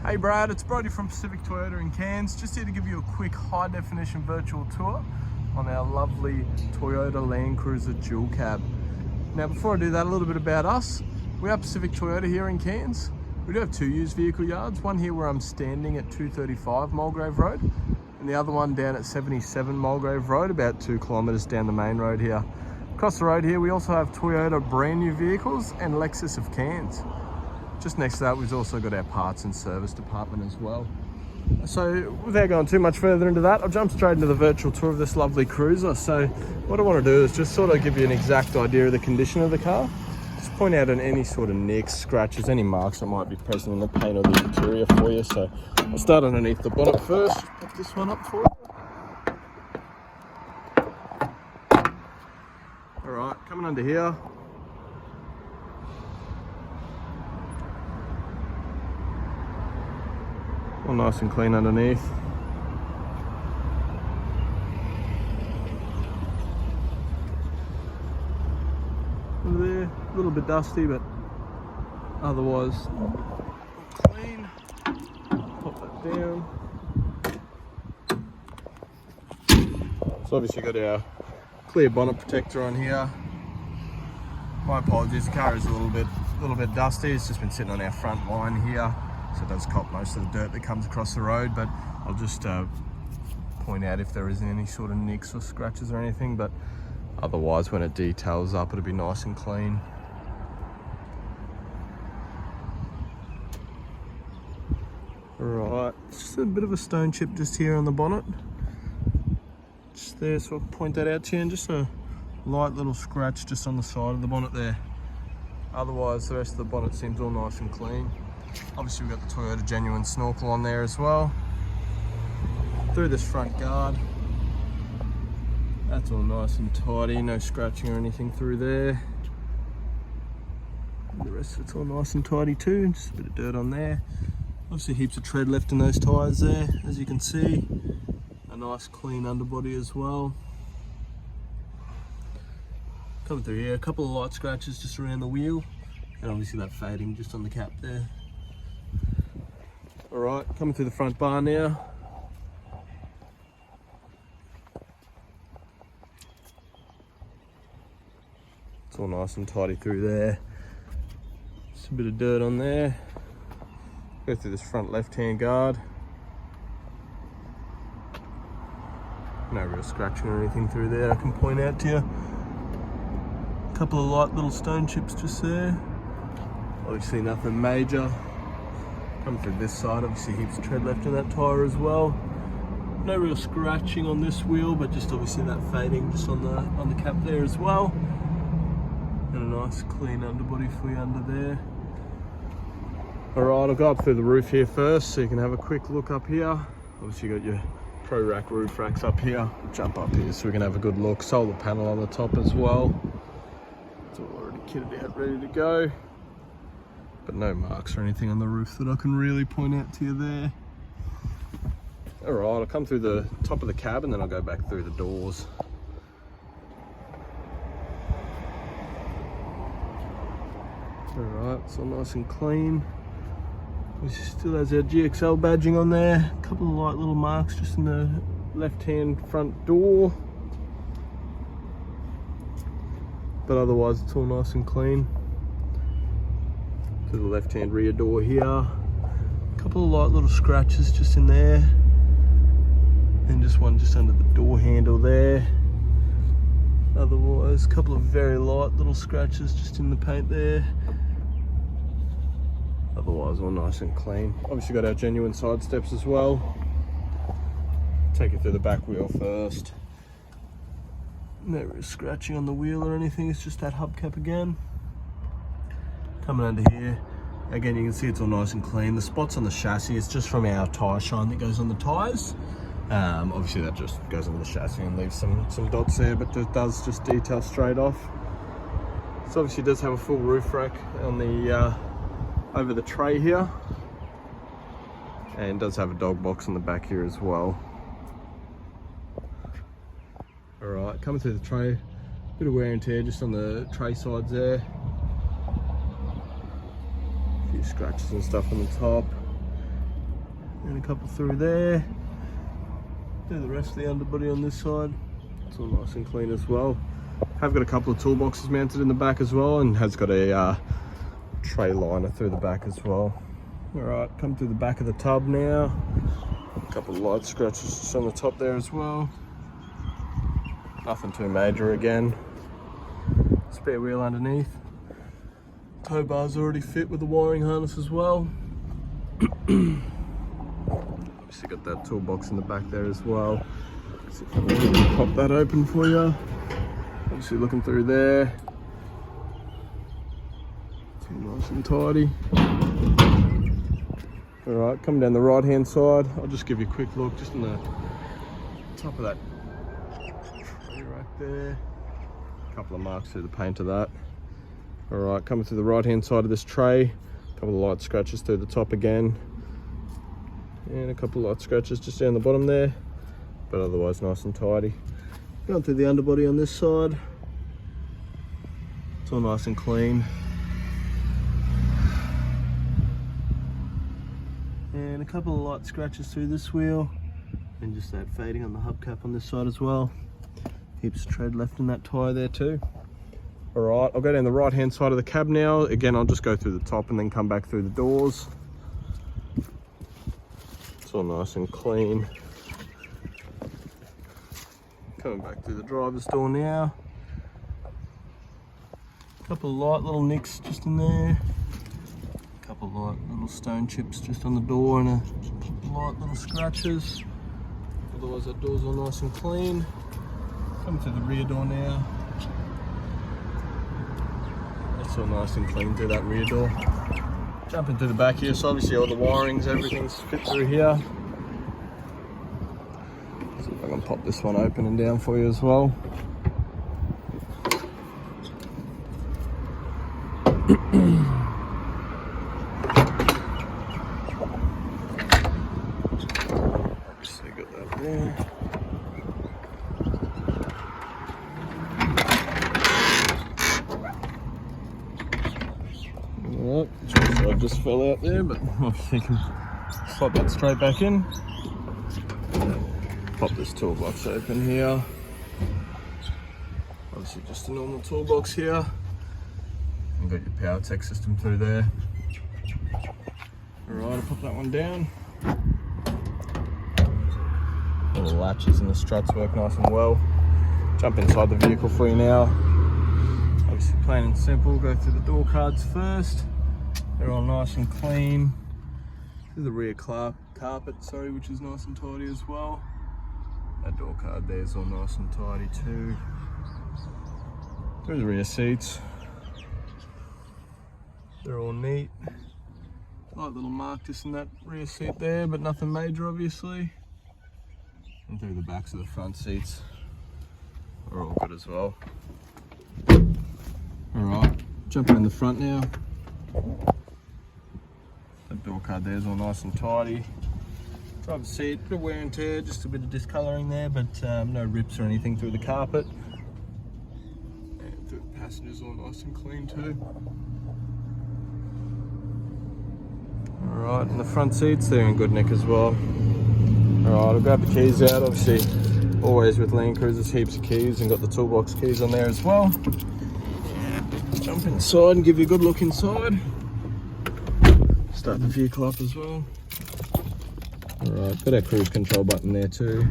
Hey Brad, it's Brody from Pacific Toyota in Cairns. Just here to give you a quick high definition virtual tour on our lovely Toyota Landcruiser dual cab. Now before I do that, a little bit about us. We are Pacific Toyota here in Cairns. We do have two used vehicle yards, one here where I'm standing at 235 Mulgrave Road, and the other one down at 77 Mulgrave Road, about 2 kilometres down the main road here. Across the road here, we also have Toyota brand new vehicles and Lexus of Cairns. Just next to that, we've also got our parts and service department as well. So without going too much further into that, I'll jump straight into the virtual tour of this lovely cruiser. So what I want to do is just sort of give you an exact idea of the condition of the car. Just point out on any sort of nicks, scratches, any marks that might be present in the paint or the interior for you. So I'll start underneath the bonnet first. Just pop this one up for you. All right, coming under here. All nice and clean underneath. Under there, a little bit dusty, but otherwise clean. Pop that down. So obviously got our clear bonnet protector on here. My apologies, the car is a little bit dusty. It's just been sitting on our front line here. So it does cop most of the dirt that comes across the road, but I'll just point out if there isn't any sort of nicks or scratches or anything, but otherwise when it details up, it'll be nice and clean. Right, just a bit of a stone chip just here on the bonnet. Just there, so I'll point that out to you, and just a light little scratch just on the side of the bonnet there. Otherwise, the rest of the bonnet seems all nice and clean. Obviously we've got the Toyota genuine snorkel on there as well. Through this front guard, that's all nice and tidy, no scratching or anything through there. And the rest of it's all nice and tidy too, just a bit of dirt on there. Obviously heaps of tread left in those tyres there, as you can see. A nice clean underbody as well. Coming through here, a couple of light scratches just around the wheel, and obviously that fading just on the cap there. All right, coming through the front bar now. It's all nice and tidy through there. Just a bit of dirt on there. Go through this front left-hand guard. No real scratching or anything through there I can point out to you. A couple of light little stone chips just there. Obviously nothing major. Come through this side, obviously heaps of tread left in that tyre as well. No real scratching on this wheel, but just obviously that fading just on the cap there as well. And a nice clean underbody for you under there. Alright, I'll go up through the roof here first so you can have a quick look up here. Obviously you got your Pro Rack roof racks up here. Jump up here so we can have a good look. Solar panel on the top as well. It's all already kitted out, ready to go. But no marks or anything on the roof that I can really point out to you there. Alright, I'll come through the top of the cab and then I'll go back through the doors. Alright, it's all nice and clean. It still has our GXL badging on there. A couple of light little marks just in the left-hand front door. But otherwise it's all nice and clean. To the left-hand rear door here. A couple of light little scratches just in there. And just one just under the door handle there. Otherwise, a couple of very light little scratches just in the paint there. Otherwise, all nice and clean. Obviously got our genuine side steps as well. Take it through the back wheel first. No real scratching on the wheel or anything, it's just that hubcap again. Coming under here, again you can see it's all nice and clean. The spots on the chassis, it's just from our tyre shine that goes on the tyres. Obviously that just goes on the chassis and leaves some dots there, but it does just detail straight off. So obviously it does have a full roof rack on the over the tray here, and does have a dog box on the back here as well. Alright, coming through the tray, bit of wear and tear just on the tray sides there. A few scratches and stuff on the top. and a couple through there. Do the rest of the underbody on this side. It's all nice and clean as well. Have got a couple of toolboxes mounted in the back as well, and has got a tray liner through the back as well. Alright, come through the back of the tub now. A couple of light scratches just on the top there as well. Nothing too major again. Spare wheel underneath. Tow bar's already fit with the wiring harness as well. Obviously got that toolbox in the back there as well. See if I can pop that open for you. Obviously looking through there. It's all nice and tidy. Alright, coming down the right hand side, I'll just give you a quick look just on the top of that tree right there. A couple of marks through the paint of that. Alright, coming through the right hand side of this tray, a couple of light scratches through the top again. And a couple of light scratches just down the bottom there, but otherwise nice and tidy. Going through the underbody on this side, it's all nice and clean. And a couple of light scratches through this wheel, and just that fading on the hubcap on this side as well. Heaps of tread left in that tyre there too. Alright, I'll go down the right hand side of the cab now. Again, I'll just go through the top and then come back through the doors. It's all nice and clean. Coming back through the driver's door now. A couple of light little nicks just in there. A couple of light little stone chips just on the door, and a light little scratches. Otherwise that door's all nice and clean. Coming through the rear door now. That's all nice and clean through that rear door. Jumping through the back here, so obviously all the wirings, everything's fit through here. See if I can pop this one open and down for you as well. Obviously got that there. Alright, so I just fell out there, but obviously you can pop that straight back in. Pop this toolbox open here. Obviously just a normal toolbox here. And got your power tech system through there. Alright, I'll pop that one down. All the latches and the struts work nice and well. Jump inside the vehicle for you now. Obviously plain and simple, go through the door cards first. They're all nice and clean. Through the rear carpet, which is nice and tidy as well. That door card there is all nice and tidy too. Through the rear seats. They're all neat. Light little mark just in that rear seat there, but nothing major obviously. And through the backs of the front seats are all good as well. Alright, jumping in the front now. That door card there is all nice and tidy. Driver's seat, bit of wear and tear, just a bit of discolouring there, but no rips or anything through the carpet. And through the passengers all nice and clean too. Alright, and the front seats, they're in good nick as well. Alright, I'll grab the keys out, obviously always with Land Cruisers, heaps of keys, and got the toolbox keys on there as well. Jump inside and give you a good look inside. Start the vehicle up as well. Alright, got our cruise control button there too.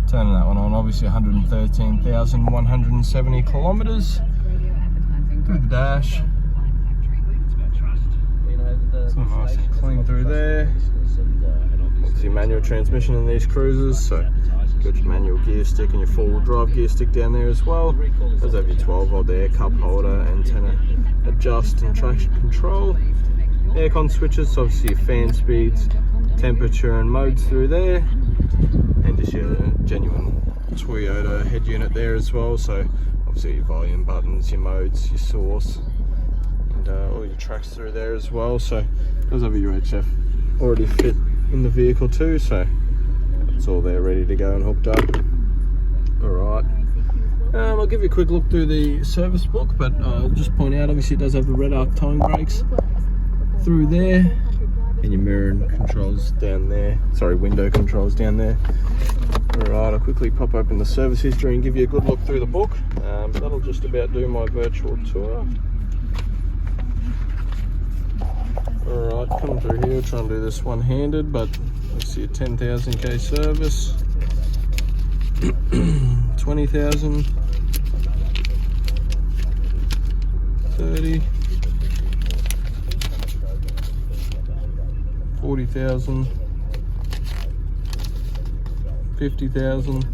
Turning that one on, obviously 113,170 kilometres. Through the dash. It's all nice and clean through there. Obviously manual transmission in these cruisers, so got your manual gear stick and your four-wheel drive gear stick down there as well. Does have your 12-volt there, cup holder, antenna adjust and traction control. Aircon switches, so obviously your fan speeds, temperature and modes through there. And just your genuine Toyota head unit there as well, so obviously your volume buttons, your modes, your source, and all your tracks through there as well. So it does have your HF already fit in the vehicle too, so it's all there ready to go and hooked up. Alright, I'll give you a quick look through the service book, but I'll just point out obviously it does have the red arc towing brakes through there. and your mirror controls down there. Sorry, window controls down there. Alright, I'll quickly pop open the service history and give you a good look through the book. That'll just about do my virtual tour. Alright, come through here, try and do this one-handed, but I see a 10,000k service. 20,000. 30. 40,000. 50,000.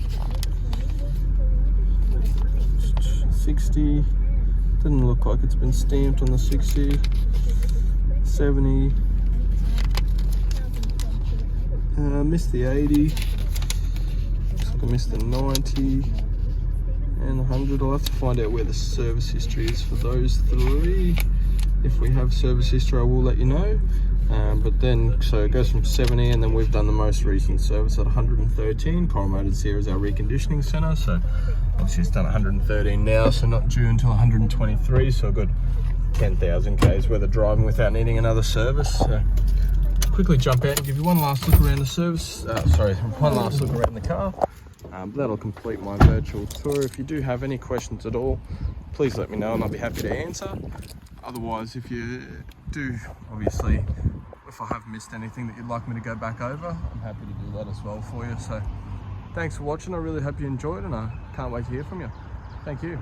60. Doesn't look like it's been stamped on the 60. 70. Missed the 80. Looks like I missed the 90 and the 100. I'll have to find out where the service history is for those three. If we have service history, I will let you know. But then, so it goes from 70, and then we've done the most recent service at 113. Coral Motors here is our reconditioning center, so obviously it's done 113 now, so not due until 123. So a good 10,000 k's worth of driving without needing another service. So quickly jump out and give you one last look around the service. One last look around the car. That'll complete my virtual tour. If you do have any questions at all, please let me know and I'll be happy to answer. Otherwise, if you do, obviously, if I have missed anything that you'd like me to go back over, I'm happy to do that as well for you. So thanks for watching. I really hope you enjoyed, and I can't wait to hear from you. Thank you.